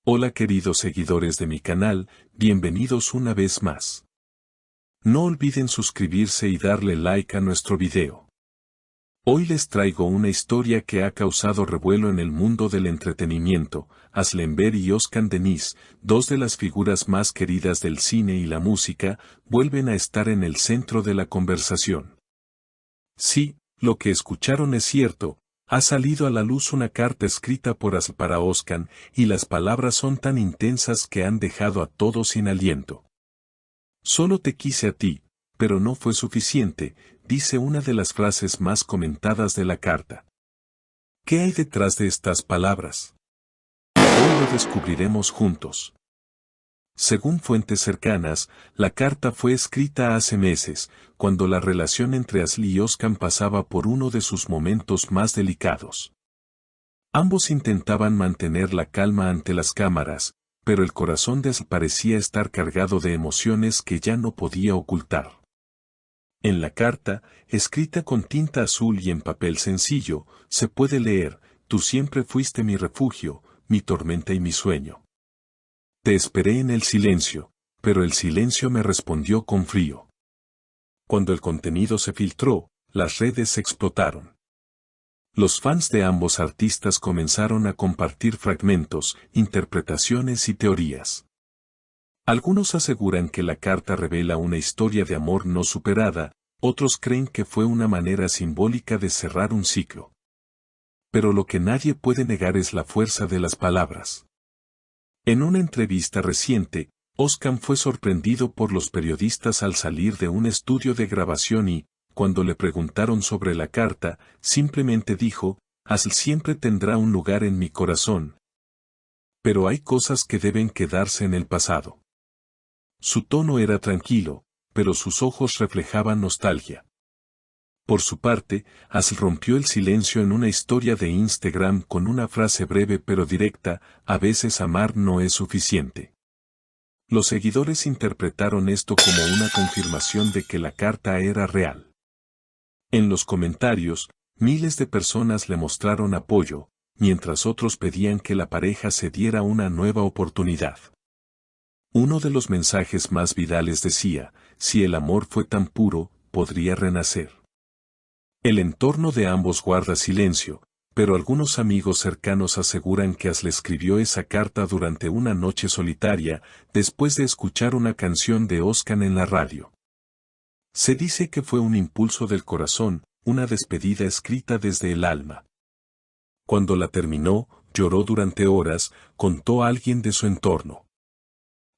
Hola queridos seguidores de mi canal, bienvenidos una vez más. No olviden suscribirse y darle like a nuestro video. Hoy les traigo una historia que ha causado revuelo en el mundo del entretenimiento. Aslem Ber y Özkan Deniz, dos de las figuras más queridas del cine y la música, vuelven a estar en el centro de la conversación. Sí, lo que escucharon es cierto. Ha salido a la luz una carta escrita por Aslem para Özkan, y las palabras son tan intensas que han dejado a todos sin aliento. Solo te quise a ti, pero no fue suficiente, dice una de las frases más comentadas de la carta. ¿Qué hay detrás de estas palabras? Hoy lo descubriremos juntos. Según fuentes cercanas, la carta fue escrita hace meses, cuando la relación entre Aslem y Özkan pasaba por uno de sus momentos más delicados. Ambos intentaban mantener la calma ante las cámaras, pero el corazón de Aslem parecía estar cargado de emociones que ya no podía ocultar. En la carta, escrita con tinta azul y en papel sencillo, se puede leer: tú siempre fuiste mi refugio, mi tormenta y mi sueño. Te esperé en el silencio, pero el silencio me respondió con frío. Cuando el contenido se filtró, las redes explotaron. Los fans de ambos artistas comenzaron a compartir fragmentos, interpretaciones y teorías. Algunos aseguran que la carta revela una historia de amor no superada, otros creen que fue una manera simbólica de cerrar un ciclo. Pero lo que nadie puede negar es la fuerza de las palabras. En una entrevista reciente, Özkan fue sorprendido por los periodistas al salir de un estudio de grabación y, cuando le preguntaron sobre la carta, simplemente dijo: Aslem siempre tendrá un lugar en mi corazón. Pero hay cosas que deben quedarse en el pasado. Su tono era tranquilo, pero sus ojos reflejaban nostalgia. Por su parte, Aslem rompió el silencio en una historia de Instagram con una frase breve pero directa: a veces amar no es suficiente. Los seguidores interpretaron esto como una confirmación de que la carta era real. En los comentarios, miles de personas le mostraron apoyo, mientras otros pedían que la pareja se diera una nueva oportunidad. Uno de los mensajes más virales decía: si el amor fue tan puro, podría renacer. El entorno de ambos guarda silencio, pero algunos amigos cercanos aseguran que Aslem escribió esa carta durante una noche solitaria, después de escuchar una canción de Özkan en la radio. Se dice que fue un impulso del corazón, una despedida escrita desde el alma. Cuando la terminó, lloró durante horas, contó a alguien de su entorno.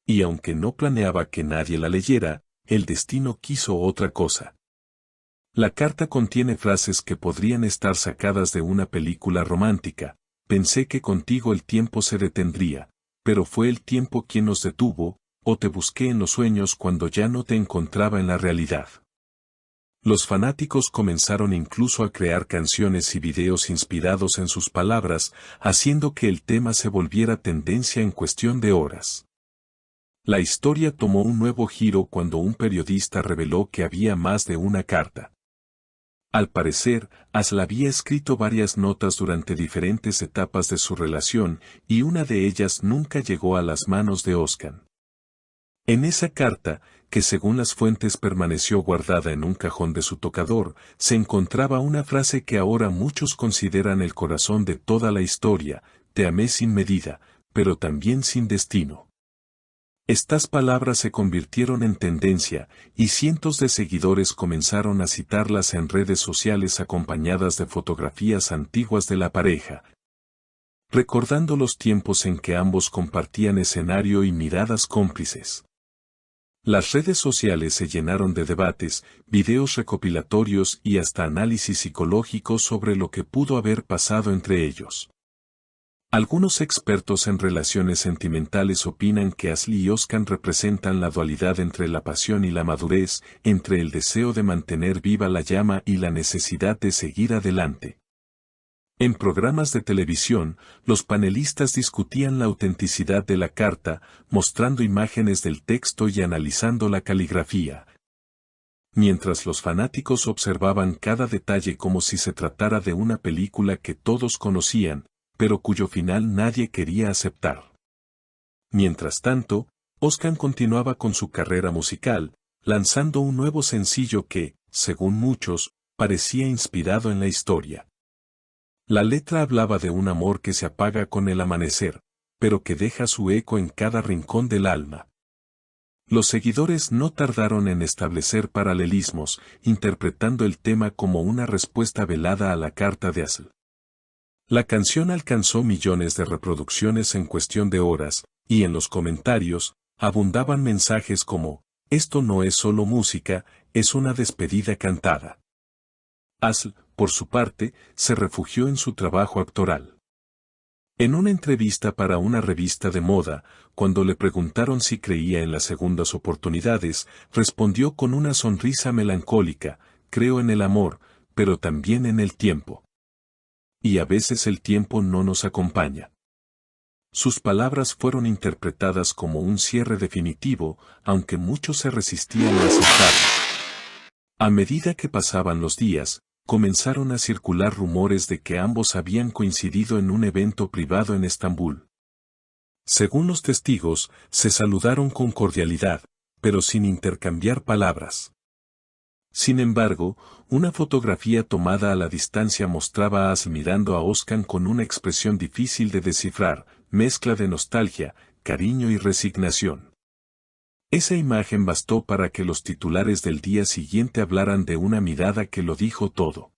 Y aunque no planeaba que nadie la leyera, el destino quiso otra cosa. La carta contiene frases que podrían estar sacadas de una película romántica: pensé que contigo el tiempo se detendría, pero fue el tiempo quien nos detuvo, o te busqué en los sueños cuando ya no te encontraba en la realidad. Los fanáticos comenzaron incluso a crear canciones y videos inspirados en sus palabras, haciendo que el tema se volviera tendencia en cuestión de horas. La historia tomó un nuevo giro cuando un periodista reveló que había más de una carta. Al parecer, Aslem había escrito varias notas durante diferentes etapas de su relación, y una de ellas nunca llegó a las manos de Özkan. En esa carta, que según las fuentes permaneció guardada en un cajón de su tocador, se encontraba una frase que ahora muchos consideran el corazón de toda la historia: te amé sin medida, pero también sin destino. Estas palabras se convirtieron en tendencia, y cientos de seguidores comenzaron a citarlas en redes sociales acompañadas de fotografías antiguas de la pareja, recordando los tiempos en que ambos compartían escenario y miradas cómplices. Las redes sociales se llenaron de debates, videos recopilatorios y hasta análisis psicológicos sobre lo que pudo haber pasado entre ellos. Algunos expertos en relaciones sentimentales opinan que Aslem y Özkan representan la dualidad entre la pasión y la madurez, entre el deseo de mantener viva la llama y la necesidad de seguir adelante. En programas de televisión, los panelistas discutían la autenticidad de la carta, mostrando imágenes del texto y analizando la caligrafía. Mientras los fanáticos observaban cada detalle como si se tratara de una película que todos conocían, pero cuyo final nadie quería aceptar. Mientras tanto, Oscar continuaba con su carrera musical, lanzando un nuevo sencillo que, según muchos, parecía inspirado en la historia. La letra hablaba de un amor que se apaga con el amanecer, pero que deja su eco en cada rincón del alma. Los seguidores no tardaron en establecer paralelismos, interpretando el tema como una respuesta velada a la carta de Asl. La canción alcanzó millones de reproducciones en cuestión de horas, y en los comentarios, abundaban mensajes como, esto no es solo música, es una despedida cantada. Asl, por su parte, se refugió en su trabajo actoral. En una entrevista para una revista de moda, cuando le preguntaron si creía en las segundas oportunidades, respondió con una sonrisa melancólica, creo en el amor, pero también en el tiempo. Y a veces el tiempo no nos acompaña. Sus palabras fueron interpretadas como un cierre definitivo, aunque muchos se resistían a aceptarlo. A medida que pasaban los días, comenzaron a circular rumores de que ambos habían coincidido en un evento privado en Estambul. Según los testigos, se saludaron con cordialidad, pero sin intercambiar palabras. Sin embargo, una fotografía tomada a la distancia mostraba a Asl mirando a Oscar con una expresión difícil de descifrar, mezcla de nostalgia, cariño y resignación. Esa imagen bastó para que los titulares del día siguiente hablaran de una mirada que lo dijo todo.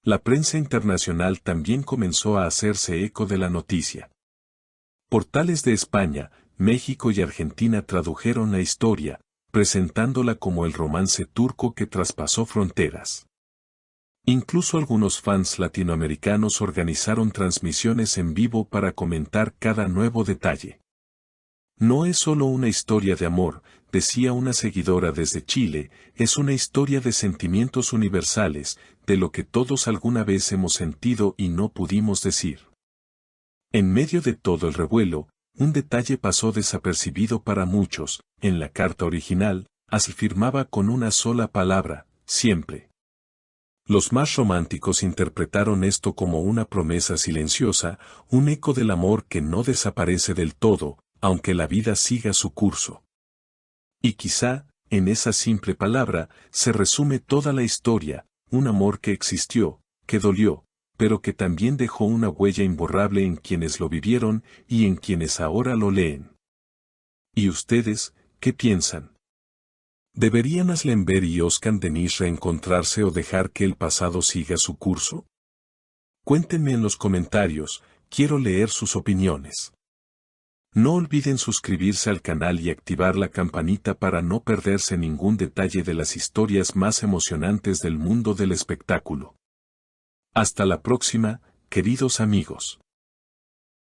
La prensa internacional también comenzó a hacerse eco de la noticia. Portales de España, México y Argentina tradujeron la historia, presentándola como el romance turco que traspasó fronteras. Incluso algunos fans latinoamericanos organizaron transmisiones en vivo para comentar cada nuevo detalle. No es solo una historia de amor, decía una seguidora desde Chile, es una historia de sentimientos universales, de lo que todos alguna vez hemos sentido y no pudimos decir. En medio de todo el revuelo, un detalle pasó desapercibido para muchos, en la carta original, Asl firmaba con una sola palabra, siempre. Los más románticos interpretaron esto como una promesa silenciosa, un eco del amor que no desaparece del todo, aunque la vida siga su curso. Y quizá, en esa simple palabra, se resume toda la historia, un amor que existió, que dolió, pero que también dejó una huella imborrable en quienes lo vivieron y en quienes ahora lo leen. ¿Y ustedes, qué piensan? ¿Deberían Asl Enver y Oscar Denis reencontrarse o dejar que el pasado siga su curso? Cuéntenme en los comentarios, quiero leer sus opiniones. No olviden suscribirse al canal y activar la campanita para no perderse ningún detalle de las historias más emocionantes del mundo del espectáculo. Hasta la próxima, queridos amigos.